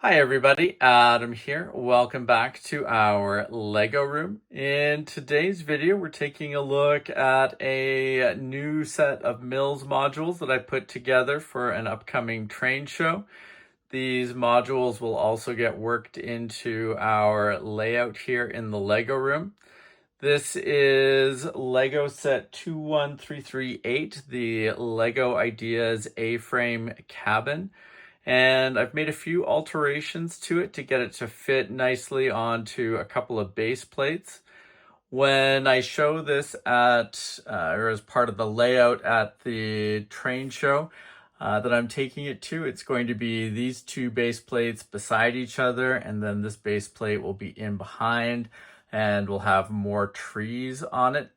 Hi everybody, Adam here. Welcome back to our Lego room. In today's video, we're taking a look at a new set of Mills modules that I put together for an upcoming train show. These modules will also get worked into our layout here in the Lego room. This is Lego set 21338, the Lego Ideas A-frame cabin. And I've made a few alterations to it to get it to fit nicely onto a couple of base plates. When I show this or as part of the layout at the train show that I'm taking it to, it's going to be these two base plates beside each other, and then this base plate will be in behind, and we'll have more trees on it.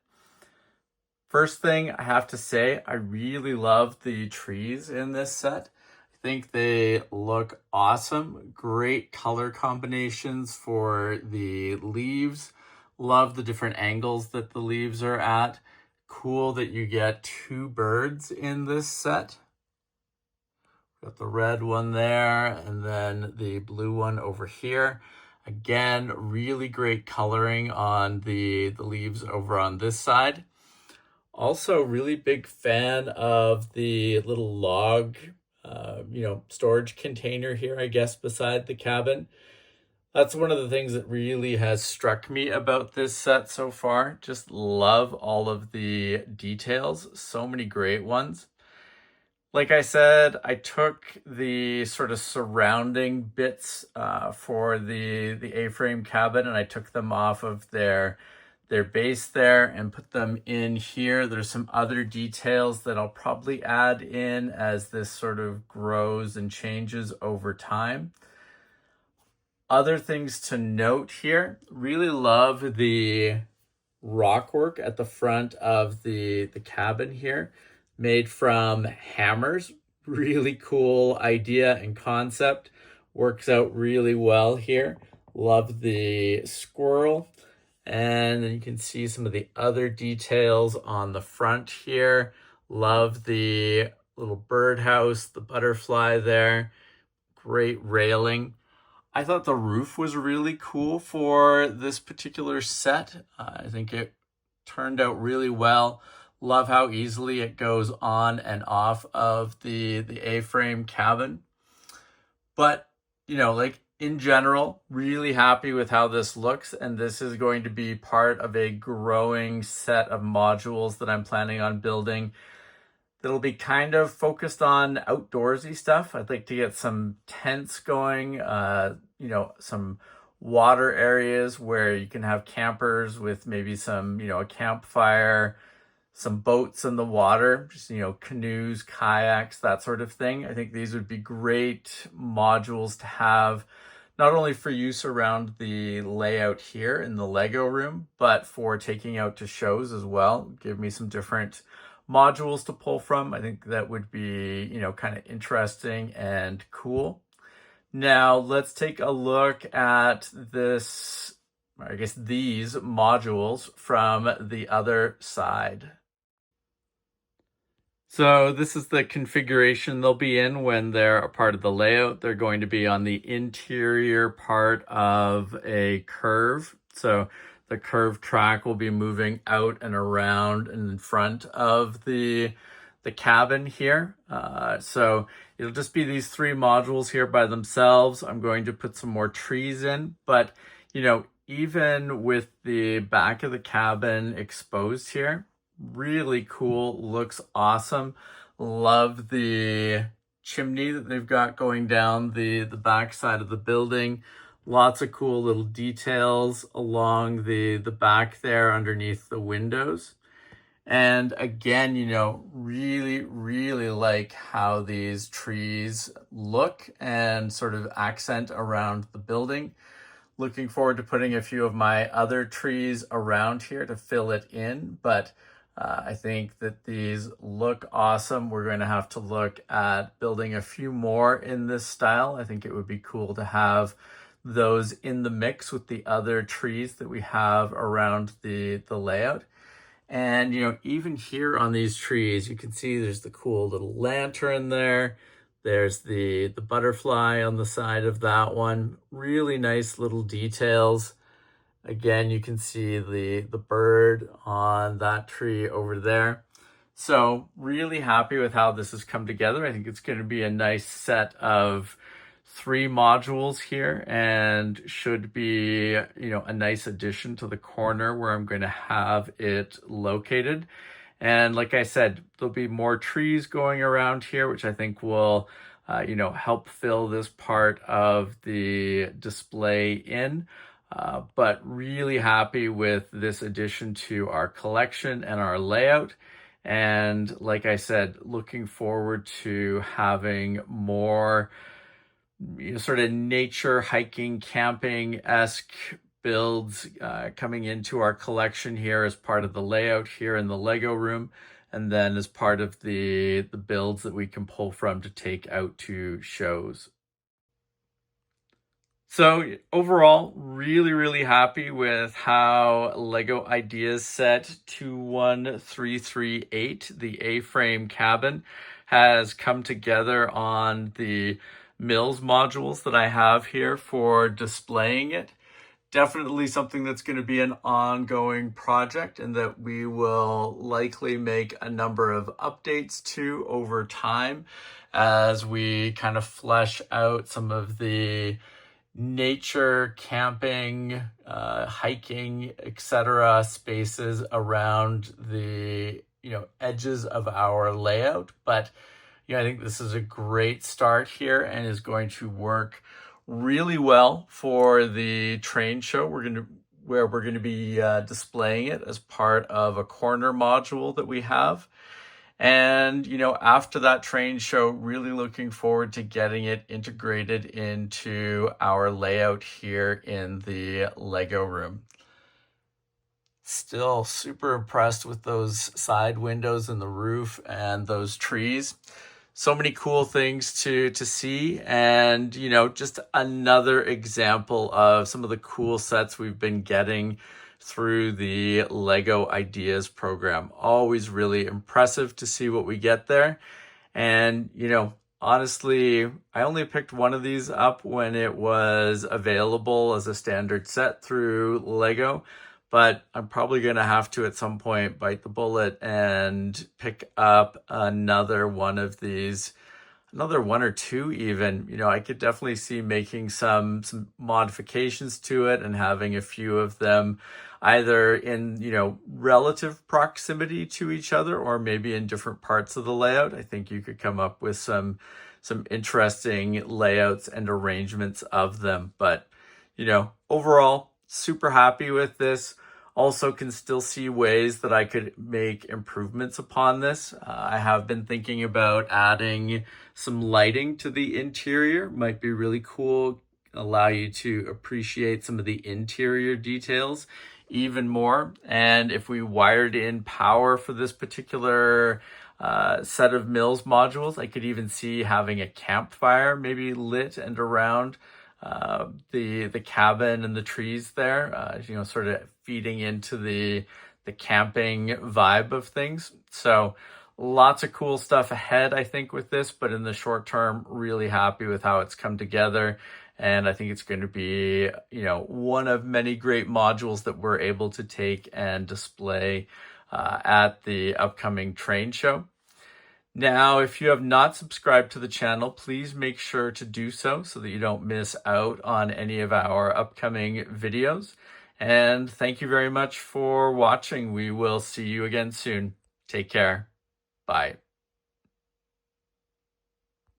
First thing I have to say, I really love the trees in this set. I think they look awesome. Great color combinations for the leaves. Love the different angles that the leaves are at. Cool that you get two birds in this set. Got the red one there and then the blue one over here. Again, really great coloring on the leaves over on this side. Also, really big fan of the little log storage container here, I guess, beside the cabin. That's one of the things that really has struck me about this set so far. Just love all of the details. So many great ones. Like I said, I took the sort of surrounding bits for the A-frame cabin, and I took them off of their base there and put them in here. There's some other details that I'll probably add in as this sort of grows and changes over time. Other things to note here, really love the rock work at the front of the cabin here, made from hammers. Really cool idea and concept. Works out really well here. Love the squirrel. And then you can see some of the other details on the front here. Love the little birdhouse, the butterfly there. Great railing. I thought the roof was really cool for this particular set. I think it turned out really well. Love how easily it goes on and off of the A-frame cabin. But, in general, really happy with how this looks, and this is going to be part of a growing set of modules that I'm planning on building that'll be kind of focused on outdoorsy stuff. I'd like to get some tents going, some water areas where you can have campers with maybe some, a campfire, some boats in the water, just, canoes, kayaks, that sort of thing. I think these would be great modules to have, not only for use around the layout here in the Lego room, but for taking out to shows as well. Give me some different modules to pull from. I think that would be, kind of interesting and cool. Now let's take a look at these modules from the other side. So this is the configuration they'll be in when they're a part of the layout. They're going to be on the interior part of a curve. So the curved track will be moving out and around and in front of the cabin here. So it'll just be these three modules here by themselves. I'm going to put some more trees in, but even with the back of the cabin exposed here, really cool, looks awesome. Love the chimney that they've got going down the back side of the building. Lots of cool little details along the back there underneath the windows. And again, really, really like how these trees look and sort of accent around the building. Looking forward to putting a few of my other trees around here to fill it in, but I think that these look awesome. We're going to have to look at building a few more in this style. I think it would be cool to have those in the mix with the other trees that we have around the layout. And, even here on these trees, you can see there's the cool little lantern there. There's the butterfly on the side of that one. Really nice little details. Again, you can see the bird on that tree over there. So really happy with how this has come together. I think it's going to be a nice set of 3 modules here and should be, a nice addition to the corner where I'm going to have it located. And like I said, there'll be more trees going around here, which I think will, help fill this part of the display in. But really happy with this addition to our collection and our layout. And like I said, looking forward to having more sort of nature, hiking, camping-esque builds coming into our collection here as part of the layout here in the Lego room, and then as part of the builds that we can pull from to take out to shows. So overall, really happy with how Lego Ideas Set 21338, the A-frame cabin, has come together on the Mills modules that I have here for displaying it. Definitely something that's going to be an ongoing project and that we will likely make a number of updates to over time as we kind of flesh out some of the nature, camping, hiking, etc. spaces around the edges of our layout. But I think this is a great start here and is going to work really well for the train show. Where we're going to be displaying it as part of a corner module that we have. And, after that train show, really looking forward to getting it integrated into our layout here in the Lego room. Still super impressed with those side windows and the roof and those trees. So many cool things to see, and just another example of some of the cool sets we've been getting through the Lego Ideas program. Always really impressive to see what we get there. And honestly, I only picked one of these up when it was available as a standard set through Lego, but I'm probably going to have to at some point bite the bullet and pick up another one of these, another one or two even. I could definitely see making some modifications to it and having a few of them either in, relative proximity to each other or maybe in different parts of the layout. I think you could come up with some interesting layouts and arrangements of them. But, overall, super happy with this. Also can still see ways that I could make improvements upon this. I have been thinking about adding some lighting to the interior. Might be really cool, allow you to appreciate some of the interior details even more. And if we wired in power for this particular set of Mills modules, I could even see having a campfire maybe lit and around the cabin and the trees there, sort of feeding into the camping vibe of things. So lots of cool stuff ahead, I think, with this, but in the short term, really happy with how it's come together. And I think it's going to be, one of many great modules that we're able to take and display at the upcoming train show. Now, if you have not subscribed to the channel, please make sure to do so that you don't miss out on any of our upcoming videos. And thank you very much for watching. We will see you again soon. Take care. Bye.